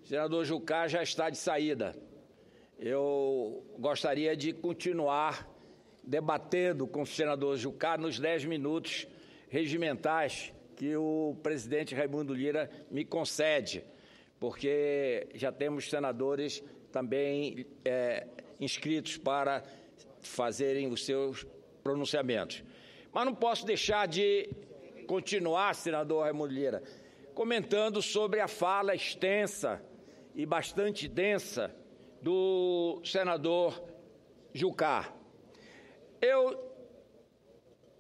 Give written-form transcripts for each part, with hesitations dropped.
O senador Jucá já está de saída. Eu gostaria de continuar debatendo com o senador Jucá nos 10 minutos regimentais que o presidente Raimundo Lira me concede, porque já temos senadores também inscritos para fazerem os seus pronunciamentos. Mas não posso deixar de continuar, senador Raimundo Lira, comentando sobre a fala extensa e bastante densa do senador Jucá. Eu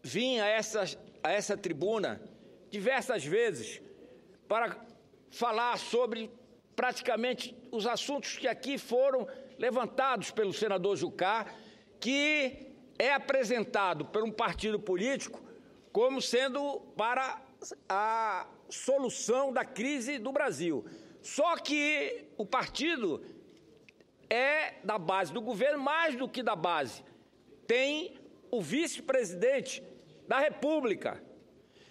vim a essa tribuna diversas vezes para falar sobre praticamente os assuntos que aqui foram levantados pelo senador Jucá, que é apresentado por um partido político como sendo para a solução da crise do Brasil. Só que o partido é da base do governo, mais do que da base. Tem o vice-presidente da República.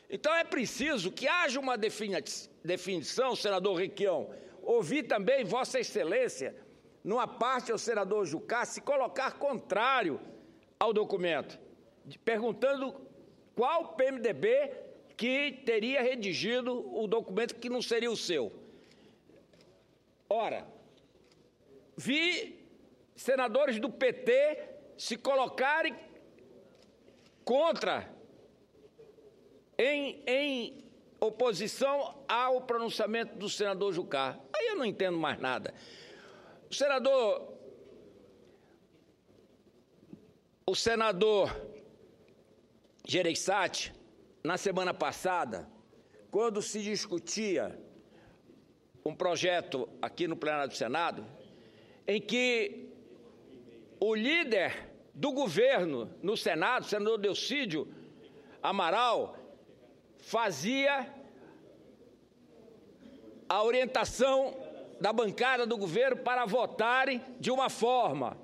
Então é preciso que haja uma definição, senador Requião, ouvir também Vossa Excelência, numa parte ao senador Jucá, se colocar contrário ao documento, perguntando qual PMDB que teria redigido o documento que não seria o seu. Ora, vi senadores do PT se colocarem contra, em oposição ao pronunciamento do senador Jucá. Aí eu não entendo mais nada. O senador Gereissati, na semana passada, quando se discutia um projeto aqui no plenário do Senado, em que o líder do governo no Senado, o senador Delcídio Amaral, fazia a orientação da bancada do governo para votarem de uma forma.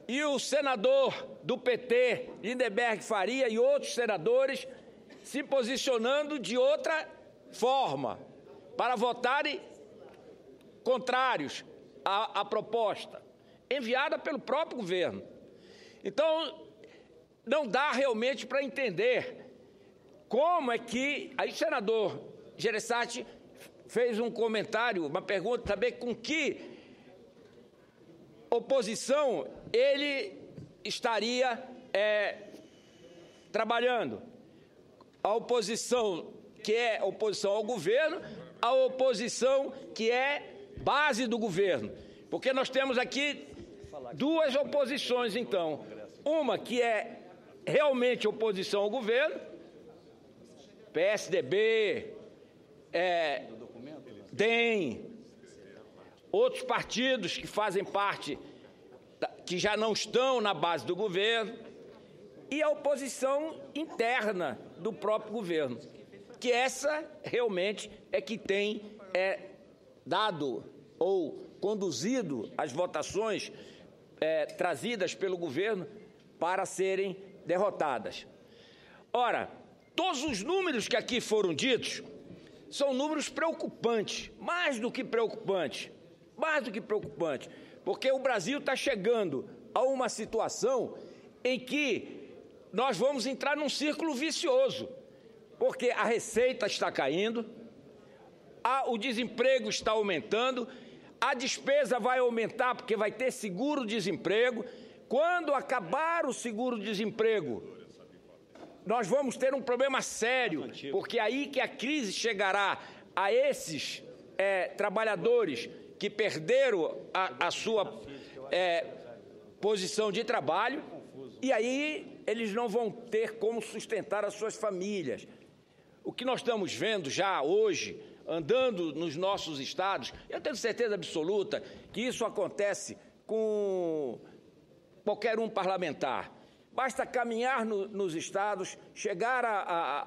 E o senador do PT, Lindenberg Faria, e outros senadores se posicionando de outra forma, para votarem contrários à proposta, enviada pelo próprio governo. Então, não dá realmente para entender como é que... Aí o senador Gereissati fez um comentário, uma pergunta também, com que oposição ele estaria trabalhando. A oposição que é oposição ao governo, a oposição que é base do governo. Porque nós temos aqui duas oposições, então. Uma que é realmente oposição ao governo, PSDB, DEM, outros partidos que fazem parte, que já não estão na base do governo, e a oposição interna do próprio governo, que essa realmente é que tem dado ou conduzido as votações trazidas pelo governo para serem derrotadas. Ora, todos os números que aqui foram ditos são números preocupantes, mais do que preocupantes, porque o Brasil está chegando a uma situação em que nós vamos entrar num círculo vicioso, porque a receita está caindo, o desemprego está aumentando, a despesa vai aumentar porque vai ter seguro-desemprego. Quando acabar o seguro-desemprego, nós vamos ter um problema sério, porque aí que a crise chegará a esses trabalhadores que perderam a sua posição de trabalho, e aí eles não vão ter como sustentar as suas famílias. O que nós estamos vendo já hoje, andando nos nossos estados, eu tenho certeza absoluta que isso acontece com qualquer um parlamentar. Basta caminhar nos estados, chegar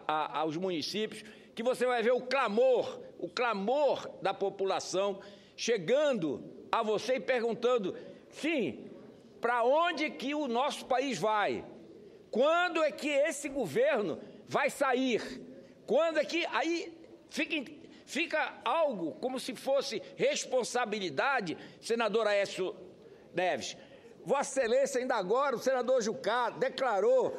aos municípios, que você vai ver o clamor da população chegando a você e perguntando, sim, para onde que o nosso país vai? Quando é que esse governo vai sair? Quando é que... Aí Fica algo como se fosse responsabilidade, senador Aécio Neves. Vossa Excelência, ainda agora, o senador Jucá declarou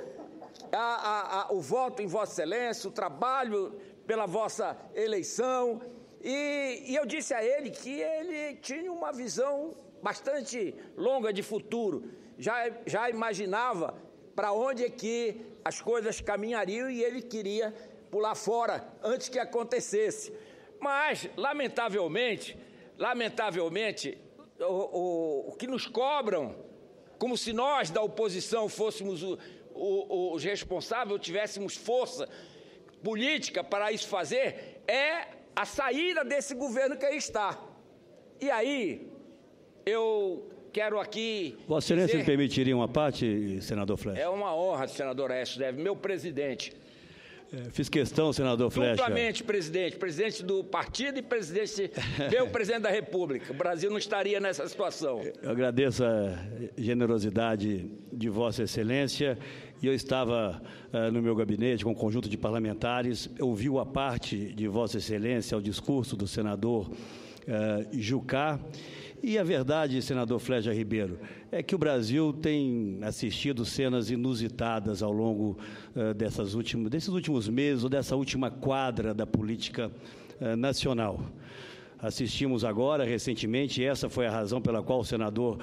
o voto em Vossa Excelência, o trabalho pela vossa eleição, e eu disse a ele que ele tinha uma visão bastante longa de futuro, já imaginava para onde é que as coisas caminhariam e ele queria pular fora antes que acontecesse. Mas, lamentavelmente, o que nos cobram, como se nós da oposição fôssemos os responsáveis, tivéssemos força política para isso fazer, é a saída desse governo que aí está. E aí, eu quero aqui... Vossa Excelência me permitiria uma parte, senador Flecha? É uma honra, senador Aécio Neves, meu presidente. Fiz questão, senador Flecha. Duplamente, presidente do partido e meu presidente da República. O Brasil não estaria nessa situação. Eu agradeço a generosidade de Vossa Excelência. E eu estava no meu gabinete com um conjunto de parlamentares, ouviu a parte de Vossa Excelência, o discurso do senador Jucá. E a verdade, senador Flecha Ribeiro, é que o Brasil tem assistido cenas inusitadas ao longo desses últimos meses, ou dessa última quadra da política nacional. Assistimos agora, recentemente, e essa foi a razão pela qual o senador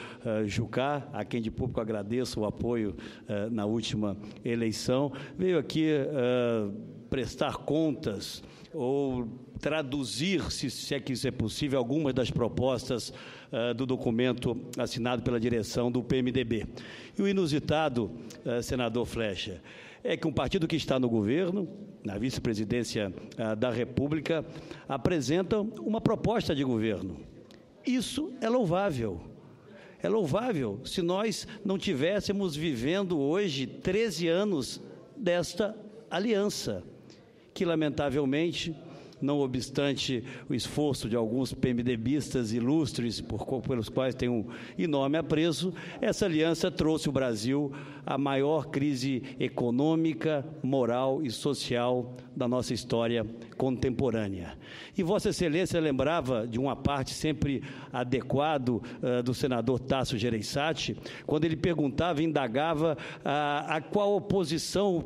Jucá, a quem de público agradeço o apoio na última eleição, veio aqui prestar contas ou traduzir, se é que isso é possível, algumas das propostas do documento assinado pela direção do PMDB. E o inusitado, senador Flecha, é que um partido que está no governo, na vice-presidência da República, apresenta uma proposta de governo. Isso é louvável. É louvável se nós não tivéssemos vivendo hoje 13 anos desta aliança, que lamentavelmente, não obstante o esforço de alguns PMDBistas ilustres, pelos quais tenho um enorme apreço, essa aliança trouxe o Brasil à maior crise econômica, moral e social da nossa história contemporânea. E Vossa Excelência lembrava de uma parte sempre adequado do senador Tasso Gereissati, quando ele perguntava e indagava a qual oposição,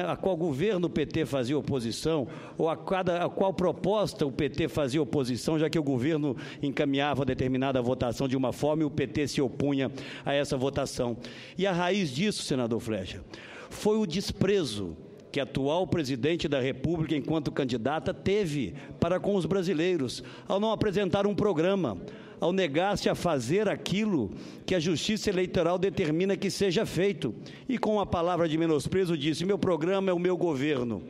a qual governo o PT fazia oposição, ou a qual proposta o PT fazia oposição, já que o governo encaminhava determinada votação de uma forma e o PT se opunha a essa votação. E a raiz disso, senador Flecha, foi o desprezo que a atual presidente da República, enquanto candidata, teve para com os brasileiros, ao não apresentar um programa, ao negar-se a fazer aquilo que a Justiça Eleitoral determina que seja feito. E com a palavra de menosprezo disse: meu programa é o meu governo.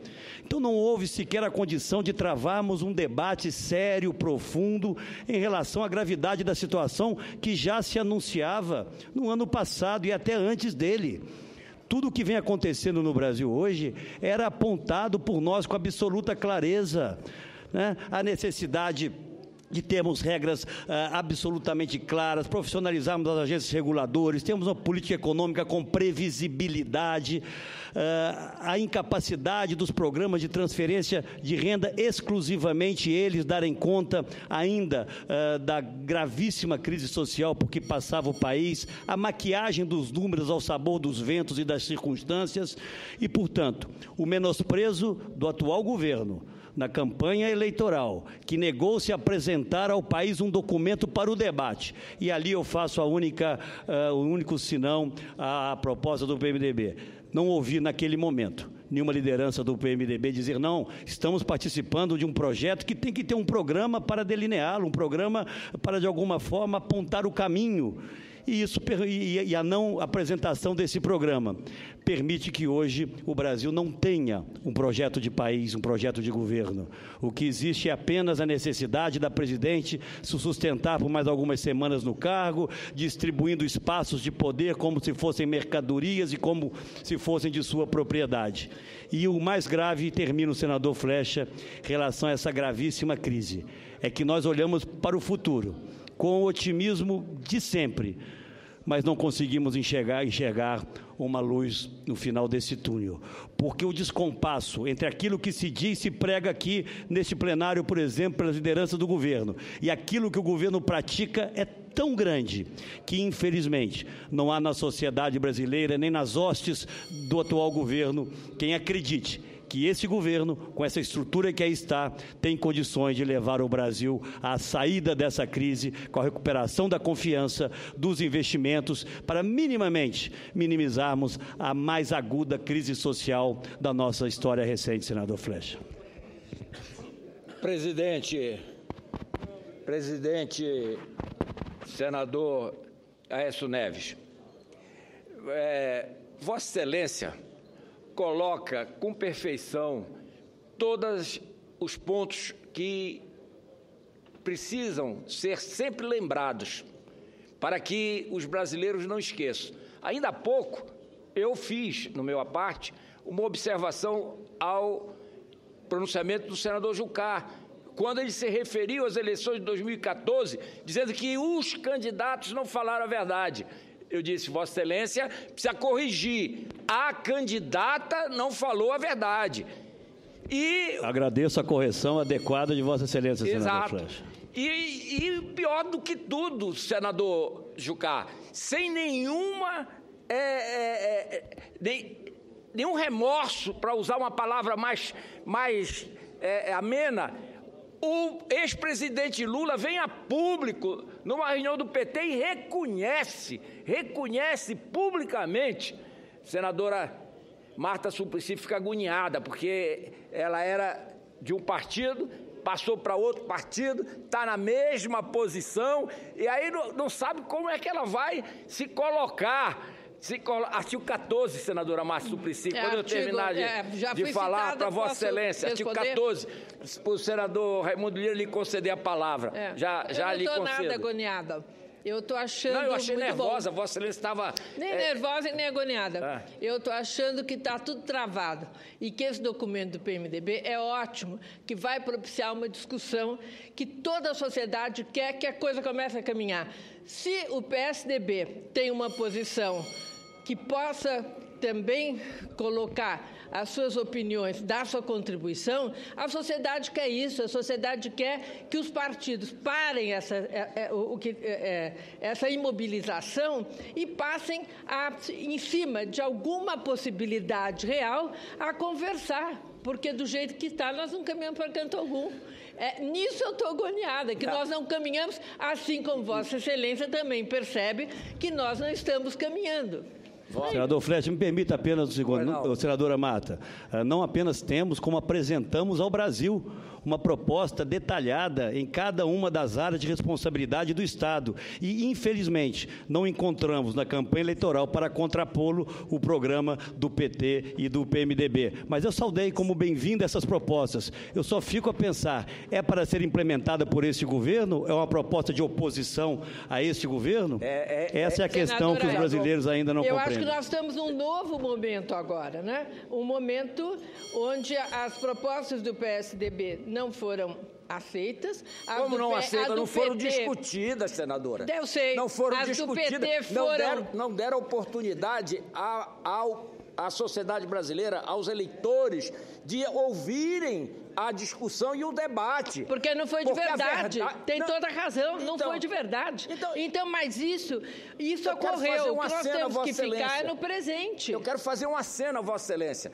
Então não houve sequer a condição de travarmos um debate sério, profundo, em relação à gravidade da situação que já se anunciava no ano passado e até antes dele. Tudo o que vem acontecendo no Brasil hoje era apontado por nós com absoluta clareza, né? A necessidade de termos regras absolutamente claras, profissionalizarmos as agências reguladoras, termos uma política econômica com previsibilidade, a incapacidade dos programas de transferência de renda, exclusivamente eles darem conta ainda da gravíssima crise social por que passava o país, a maquiagem dos números ao sabor dos ventos e das circunstâncias e, portanto, o menosprezo do atual governo na campanha eleitoral, que negou-se a apresentar ao país um documento para o debate. E ali eu faço o único sinão à proposta do PMDB. Não ouvi naquele momento nenhuma liderança do PMDB dizer: não, estamos participando de um projeto que tem que ter um programa para delineá-lo, um programa para, de alguma forma, apontar o caminho. E a não apresentação desse programa permite que hoje o Brasil não tenha um projeto de país, um projeto de governo. O que existe é apenas a necessidade da presidente se sustentar por mais algumas semanas no cargo, distribuindo espaços de poder como se fossem mercadorias e como se fossem de sua propriedade. E o mais grave, termina o senador Flecha, em relação a essa gravíssima crise, é que nós olhamos para o futuro com o otimismo de sempre, mas não conseguimos enxergar uma luz no final desse túnel. Porque o descompasso entre aquilo que se diz e se prega aqui neste plenário, por exemplo, pela liderança do governo, e aquilo que o governo pratica é tão grande que, infelizmente, não há na sociedade brasileira, nem nas hostes do atual governo, quem acredite que esse governo, com essa estrutura que aí está, tem condições de levar o Brasil à saída dessa crise, com a recuperação da confiança, dos investimentos, para minimamente minimizarmos a mais aguda crise social da nossa história recente, senador Flecha. Presidente, senador Aécio Neves, Vossa Excelência coloca com perfeição todos os pontos que precisam ser sempre lembrados para que os brasileiros não esqueçam. Ainda há pouco eu fiz, no meu à parte, uma observação ao pronunciamento do senador Jucá, quando ele se referiu às eleições de 2014, dizendo que os candidatos não falaram a verdade. Eu disse, Vossa Excelência precisa corrigir. A candidata não falou a verdade. E agradeço a correção adequada de Vossa Excelência, exato. Senador Flecha. E pior do que tudo, senador Jucá, sem nenhum remorso, para usar uma palavra mais amena, o ex-presidente Lula vem a público, numa reunião do PT, e reconhece publicamente, senadora Marta Suplicy fica agoniada, porque ela era de um partido, passou para outro partido, está na mesma posição, e aí não sabe como é que ela vai se colocar. Artigo 14, senadora Marta Suplicy, quando eu terminar de falar para Vossa Excelência, artigo 14, o senador Raimundo Lira lhe conceder a palavra. Já lhe concedo. Eu não estou nada agoniada. Eu estou achando. Não, eu achei muito nervosa, bom. Vossa Excelência estava. Nem nervosa e nem agoniada. Eu estou achando que está tudo travado. E que esse documento do PMDB é ótimo, que vai propiciar uma discussão que toda a sociedade quer que a coisa comece a caminhar. Se o PSDB tem uma posição que possa também colocar as suas opiniões, dar sua contribuição, a sociedade quer isso, a sociedade quer que os partidos parem essa imobilização e passem em cima de alguma possibilidade real a conversar, porque do jeito que está nós não caminhamos para canto algum. Nisso eu estou agoniada, que nós não caminhamos, assim como Vossa Excelência também percebe que nós não estamos caminhando. Senador Flecha, me permita apenas um segundo, senadora Marta. Não apenas temos, como apresentamos ao Brasil uma proposta detalhada em cada uma das áreas de responsabilidade do Estado. E, infelizmente, não encontramos na campanha eleitoral para contrapô-lo o programa do PT e do PMDB. Mas eu saudei como bem-vindo essas propostas. Eu só fico a pensar, é para ser implementada por este governo? É uma proposta de oposição a este governo? Essa é a questão que os brasileiros ainda não compreendem. Eu acho que nós estamos num novo momento agora, né? Um momento onde as propostas do PSDB não foram aceitas. Como não aceitas? Não foram discutidas, senadora. Eu sei. Não foram discutidas. Do PT foram... Não deram oportunidade à sociedade brasileira, aos eleitores, de ouvirem a discussão e o debate. Porque não foi de verdade. Tem toda a razão, não foi de verdade. Então, mas isso ocorreu. O que nós temos que ficar é no presente. Eu quero fazer um aceno a Vossa Excelência.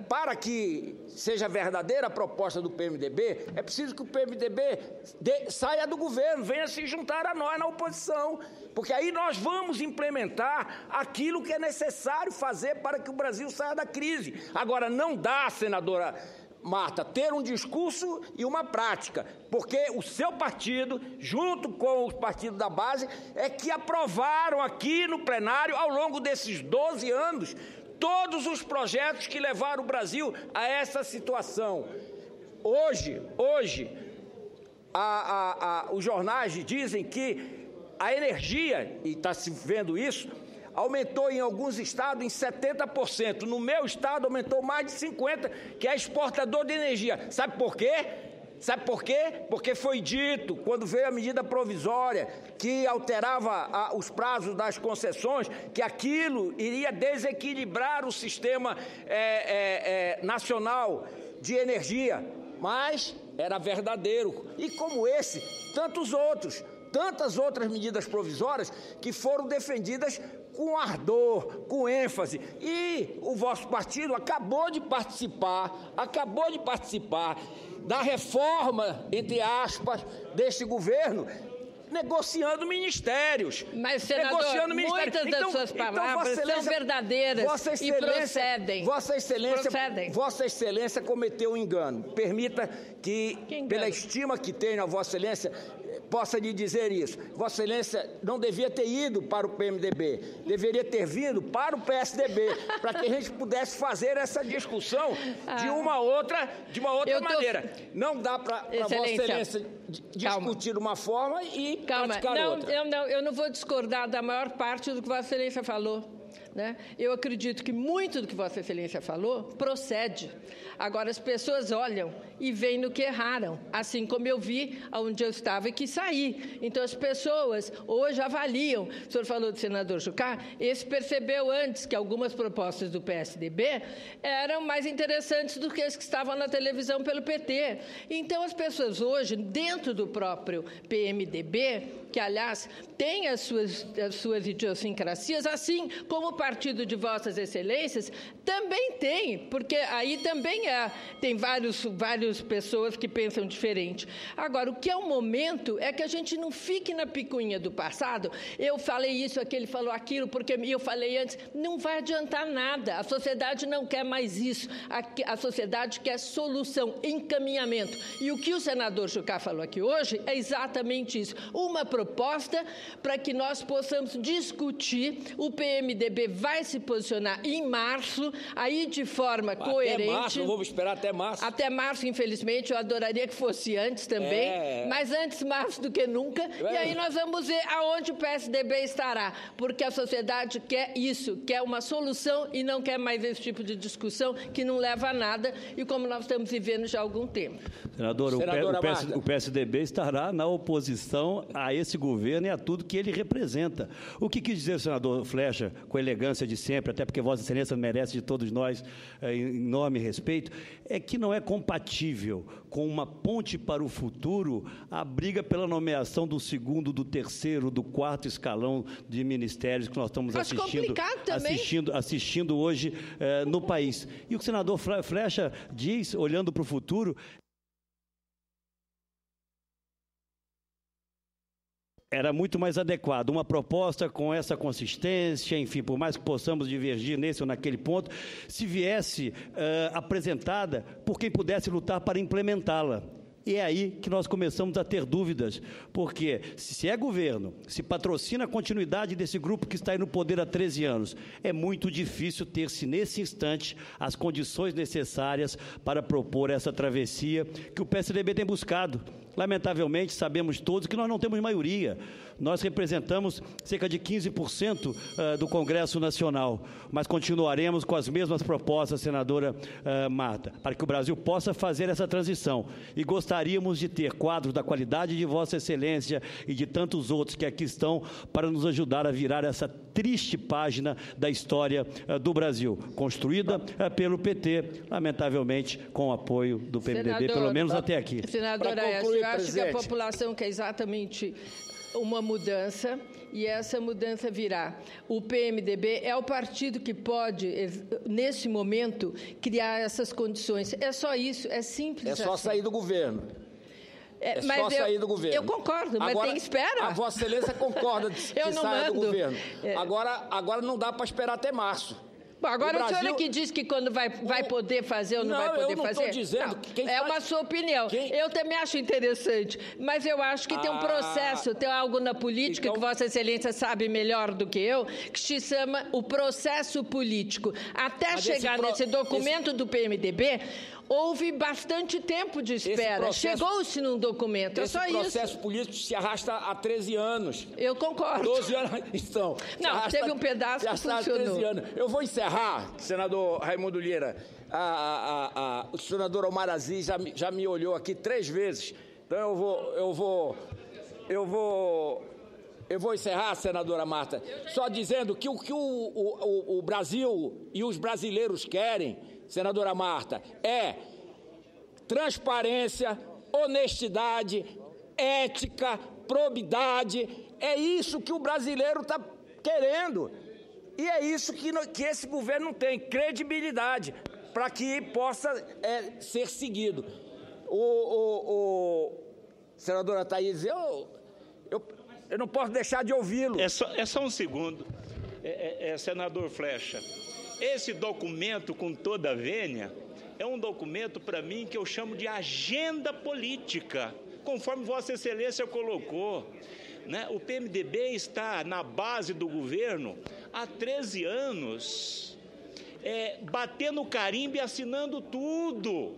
Para que seja verdadeira a proposta do PMDB, é preciso que o PMDB saia do governo, venha se juntar a nós na oposição. Porque aí nós vamos implementar aquilo que é necessário fazer para que o Brasil saia da crise. Agora, não dá, senadora Marta, ter um discurso e uma prática, porque o seu partido, junto com os partidos da base, é que aprovaram aqui no plenário, ao longo desses 12 anos, todos os projetos que levaram o Brasil a essa situação. Hoje os jornais dizem que a energia, e está se vendo isso, aumentou em alguns estados em 70%. No meu estado aumentou mais de 50%, que é exportador de energia. Sabe por quê? Sabe por quê? Porque foi dito, quando veio a medida provisória, que alterava os prazos das concessões, que aquilo iria desequilibrar o sistema nacional de energia. Mas era verdadeiro. E como esse, tantas outras medidas provisórias que foram defendidas com ardor, com ênfase. E o vosso partido acabou de participar da reforma, entre aspas, deste governo, negociando ministérios. Mas, senador, muitas das suas palavras são verdadeiras e procedem. Vossa Excelência cometeu um engano. Permita que pela estima que tenho a Vossa Excelência, possa lhe dizer isso. Vossa Excelência não devia ter ido para o PMDB, deveria ter vindo para o PSDB, para que a gente pudesse fazer essa discussão de uma outra maneira. Não dá para Vossa Excelência discutir de uma forma e praticar outra. Eu não vou discordar da maior parte do que Vossa Excelência falou, né? Eu acredito que muito do que Vossa Excelência falou procede. Agora, as pessoas olham e veem no que erraram, assim como eu vi onde eu estava e que saí. Então, as pessoas hoje avaliam. O senhor falou do senador Jucá, esse percebeu antes que algumas propostas do PSDB eram mais interessantes do que as que estavam na televisão pelo PT. Então, as pessoas hoje, dentro do próprio PMDB, que, aliás, tem as suas idiosincrasias, assim como o partido de Vossas Excelências também tem, porque aí também tem várias pessoas que pensam diferente. Agora, o que é o momento é que a gente não fique na picuinha do passado. Eu falei isso, aquele falou aquilo, porque eu falei antes. Não vai adiantar nada. A sociedade não quer mais isso. A sociedade quer solução, encaminhamento. E o que o senador Jucá falou aqui hoje é exatamente isso. Uma proposta para que nós possamos discutir. O PMDB vai se posicionar em março, aí de forma coerente. Até março, vamos esperar até março. Até março, infelizmente, eu adoraria que fosse antes também, mas antes março do que nunca. E aí nós vamos ver aonde o PSDB estará, porque a sociedade quer isso, quer uma solução e não quer mais esse tipo de discussão que não leva a nada, e como nós estamos vivendo já há algum tempo. Senador, o PSDB estará na oposição a esse governo e a tudo que ele representa. O que quis dizer o senador Flecha, com elegância de sempre, até porque Vossa Excelência merece de todos nós enorme respeito, é que não é compatível com uma ponte para o futuro a briga pela nomeação do segundo, do terceiro, do quarto escalão de ministérios que nós estamos assistindo hoje no país. E o que o senador Flecha diz, olhando para o futuro, era muito mais adequado uma proposta com essa consistência, enfim, por mais que possamos divergir nesse ou naquele ponto, se viesse apresentada por quem pudesse lutar para implementá-la. E é aí que nós começamos a ter dúvidas, porque se é governo, se patrocina a continuidade desse grupo que está aí no poder há 13 anos, é muito difícil ter-se nesse instante as condições necessárias para propor essa travessia que o PSDB tem buscado. Lamentavelmente, sabemos todos que nós não temos maioria. Nós representamos cerca de 15% do Congresso Nacional, mas continuaremos com as mesmas propostas, senadora Marta, para que o Brasil possa fazer essa transição. E gostaríamos de ter quadros da qualidade de Vossa Excelência e de tantos outros que aqui estão para nos ajudar a virar essa triste página da história do Brasil, construída pelo PT, lamentavelmente com o apoio do PMDB, pelo menos até aqui. Senadora Aécio, eu acho que a população quer exatamente uma mudança, e essa mudança virá. O PMDB é o partido que pode, nesse momento, criar essas condições. É só isso, é simples. É só sair do governo. Sair do governo. Eu concordo, mas agora, tem espera. A Vossa Excelência concorda de sair do governo. Agora não dá para esperar até março. Bom, agora o senhor é que diz que quando vai poder fazer ou não vai poder fazer? Não, eu não estou dizendo. Uma sua opinião. Eu também acho interessante, mas eu acho que tem um processo, tem algo na política que Vossa Excelência sabe melhor do que eu, que se chama o processo político. Até chegar nesse documento do PMDB, houve bastante tempo de espera. Chegou-se num documento, é só isso. Esse processo político se arrasta há 13 anos. Eu concordo. 12 anos, então. Não, teve um pedaço que funcionou. 13 anos. Eu vou encerrar. encerrar, senador Raimundo Lira, o senador Omar Aziz já me olhou aqui 3 vezes, então eu vou encerrar, senadora Marta, só dizendo que o que o Brasil e os brasileiros querem, senadora Marta, é transparência, honestidade, ética, probidade. É isso que o brasileiro está querendo. E é isso que esse governo não tem, credibilidade, para que possa ser seguido. Senadora Thaís, eu não posso deixar de ouvi-lo. É só um segundo. Senador Flecha, esse documento, com toda a vênia, é um documento, para mim, que eu chamo de agenda política, conforme Vossa Excelência colocou. Né? O PMDB está na base do governo há 13 anos, batendo carimbo e assinando tudo.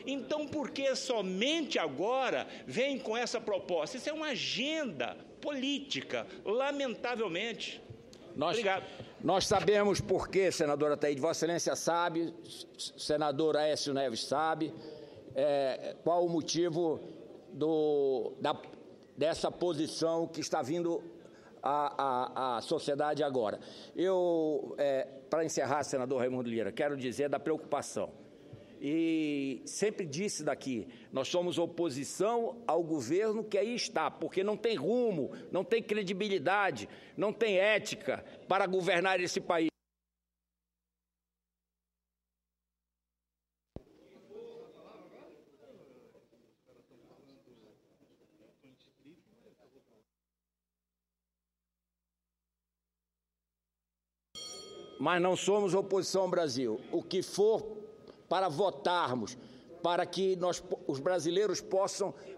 Então, por que somente agora vem com essa proposta? Isso é uma agenda política, lamentavelmente. Obrigado. Nós sabemos por quê, senadora Thaís, Vossa Excelência sabe, senador Aécio Neves sabe, qual o motivo dessa posição que está vindo à sociedade agora. Para encerrar, senador Raimundo Lira, quero dizer da preocupação. E sempre disse daqui, nós somos oposição ao governo que aí está, porque não tem rumo, não tem credibilidade, não tem ética para governar esse país. Mas não somos oposição ao Brasil. O que for para votarmos, para que os brasileiros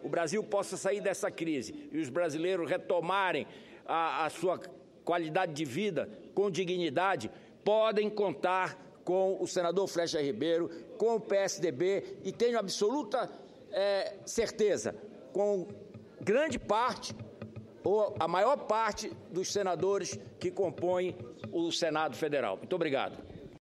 o Brasil possa sair dessa crise e os brasileiros retomarem a sua qualidade de vida com dignidade, podem contar com o senador Flecha Ribeiro, com o PSDB, e tenho absoluta certeza, com grande parte, ou a maior parte dos senadores que compõem o Senado Federal. Muito obrigado.